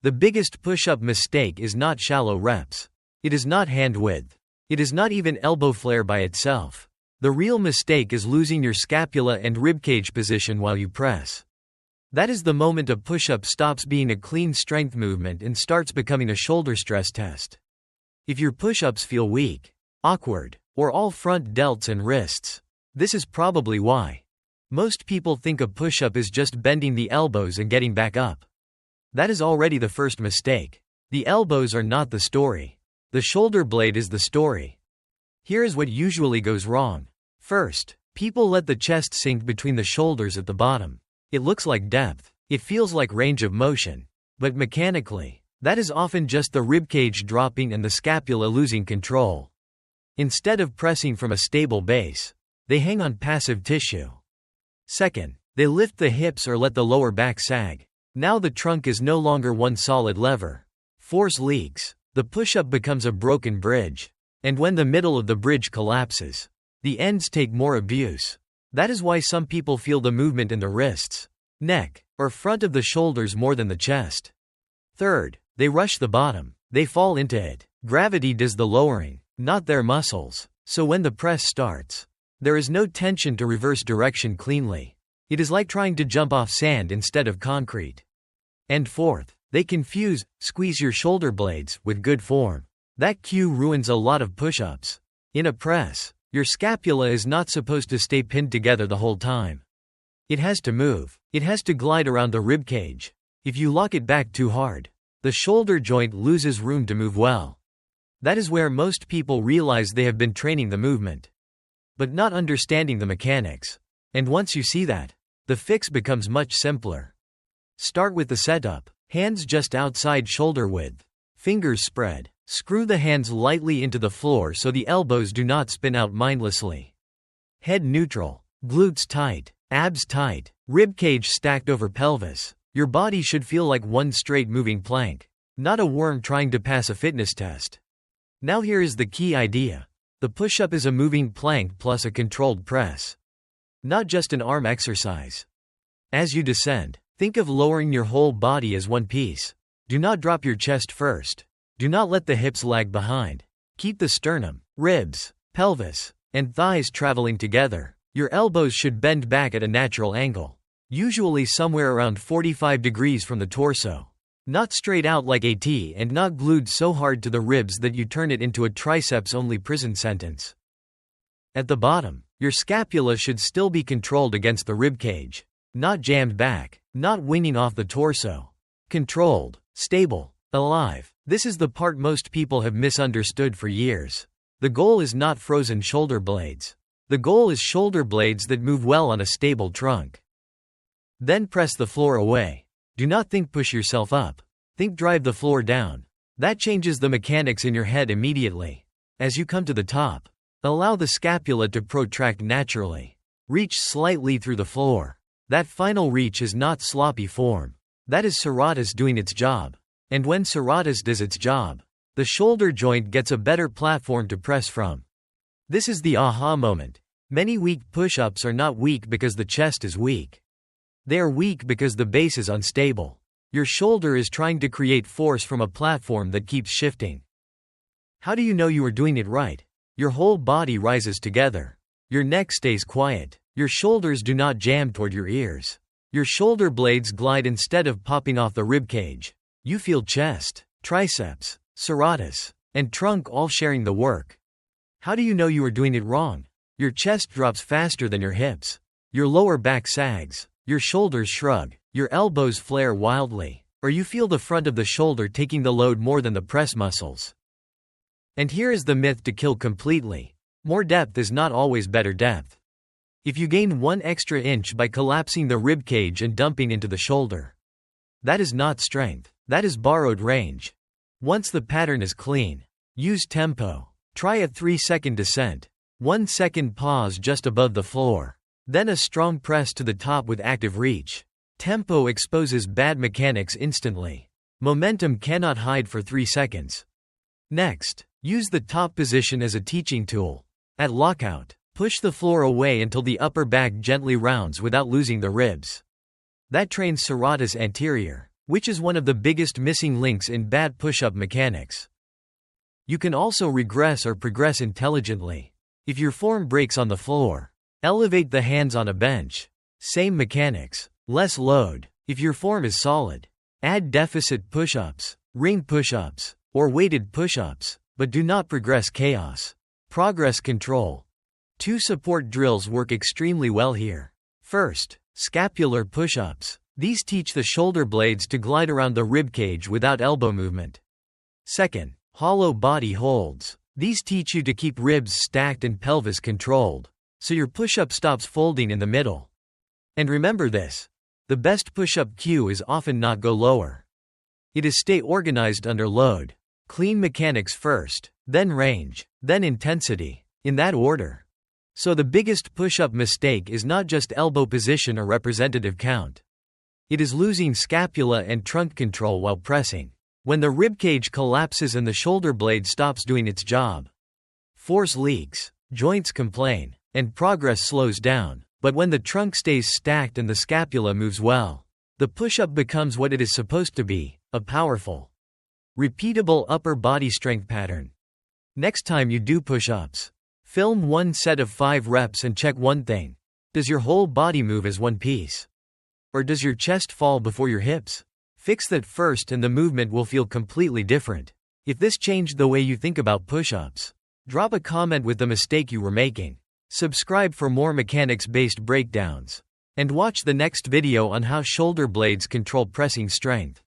The biggest push-up mistake is not shallow reps. It is not hand width. It is not even elbow flare by itself. The real mistake is losing your scapula and ribcage position while you press. That is the moment a push-up stops being a clean strength movement and starts becoming a shoulder stress test. If your push-ups feel weak, awkward, or all front delts and wrists, this is probably why. Most people think a push-up is just bending the elbows and getting back up. That is already the first mistake. The elbows are not the story. The shoulder blade is the story. Here is what usually goes wrong. First, people let the chest sink between the shoulders at the bottom. It looks like depth. It feels like range of motion. But mechanically, that is often just the ribcage dropping and the scapula losing control. Instead of pressing from a stable base, they hang on passive tissue. Second, they lift the hips or let the lower back sag. Now the trunk is no longer one solid lever. Force leaks. The push-up becomes a broken bridge. And when the middle of the bridge collapses, the ends take more abuse. That is why some people feel the movement in the wrists, neck, or front of the shoulders more than the chest. Third, they rush the bottom. They fall into it. Gravity does the lowering, not their muscles. So when the press starts, there is no tension to reverse direction cleanly. It is like trying to jump off sand instead of concrete. And fourth, they confuse, squeeze your shoulder blades with good form. That cue ruins a lot of push-ups. In a press, your scapula is not supposed to stay pinned together the whole time. It has to move. It has to glide around the ribcage. If you lock it back too hard, the shoulder joint loses room to move well. That is where most people realize they have been training the movement, but not understanding the mechanics. And once you see that, the fix becomes much simpler. Start with the setup. Hands just outside shoulder width. Fingers spread. Screw the hands lightly into the floor so the elbows do not spin out mindlessly. Head neutral. Glutes tight. Abs tight. Ribcage stacked over pelvis. Your body should feel like one straight moving plank, not a worm trying to pass a fitness test. Now here is the key idea. The push-up is a moving plank plus a controlled press, not just an arm exercise. As you descend, think of lowering your whole body as one piece. Do not drop your chest first. Do not let the hips lag behind. Keep the sternum, ribs, pelvis, and thighs traveling together. Your elbows should bend back at a natural angle, usually somewhere around 45 degrees from the torso. Not straight out like a T and not glued so hard to the ribs that you turn it into a triceps-only prison sentence. At the bottom, your scapula should still be controlled against the ribcage, not jammed back, not winging off the torso. Controlled, stable, alive. This is the part most people have misunderstood for years. The goal is not frozen shoulder blades. The goal is shoulder blades that move well on a stable trunk. Then press the floor away. Do not think push yourself up. Think drive the floor down. That changes the mechanics in your head immediately. As you come to the top, allow the scapula to protract naturally. Reach slightly through the floor. That final reach is not sloppy form. That is serratus doing its job. And when serratus does its job, the shoulder joint gets a better platform to press from. This is the aha moment. Many weak push-ups are not weak because the chest is weak. They are weak because the base is unstable. Your shoulder is trying to create force from a platform that keeps shifting. How do you know you are doing it right? Your whole body rises together. Your neck stays quiet. Your shoulders do not jam toward your ears. Your shoulder blades glide instead of popping off the ribcage. You feel chest, triceps, serratus, and trunk all sharing the work. How do you know you are doing it wrong? Your chest drops faster than your hips. Your lower back sags. Your shoulders shrug, your elbows flare wildly, or you feel the front of the shoulder taking the load more than the press muscles. And here is the myth to kill completely. More depth is not always better depth. If you gain 1 extra inch by collapsing the ribcage and dumping into the shoulder, that is not strength, that is borrowed range. Once the pattern is clean, use tempo. Try a 3-second descent, 1 second pause just above the floor. Then a strong press to the top with active reach. Tempo exposes bad mechanics instantly. Momentum cannot hide for 3 seconds. Next, use the top position as a teaching tool. At lockout, push the floor away until the upper back gently rounds without losing the ribs. That trains serratus anterior, which is one of the biggest missing links in bad push-up mechanics. You can also regress or progress intelligently. If your form breaks on the floor, elevate the hands on a bench. Same mechanics, less load. If your form is solid, add deficit push-ups, ring push-ups, or weighted push-ups, but do not progress chaos. Progress control. 2 support drills work extremely well here. First, scapular push-ups. These teach the shoulder blades to glide around the ribcage without elbow movement. Second, hollow body holds. These teach you to keep ribs stacked and pelvis controlled, so your push-up stops folding in the middle. And remember this: the best push-up cue is often not go lower. It is stay organized under load. Clean mechanics first, then range, then intensity, in that order. So the biggest push-up mistake is not just elbow position or representative count. It is losing scapula and trunk control while pressing. When the ribcage collapses and the shoulder blade stops doing its job, force leaks, joints complain, and progress slows down. But when the trunk stays stacked and the scapula moves well, the push-up becomes what it is supposed to be, a powerful, repeatable upper body strength pattern. Next time you do push-ups, film one set of 5 reps and check one thing. Does your whole body move as one piece? Or does your chest fall before your hips? Fix that first and the movement will feel completely different. If this changed the way you think about push-ups, drop a comment with the mistake you were making. Subscribe for more mechanics-based breakdowns. And watch the next video on how shoulder blades control pressing strength.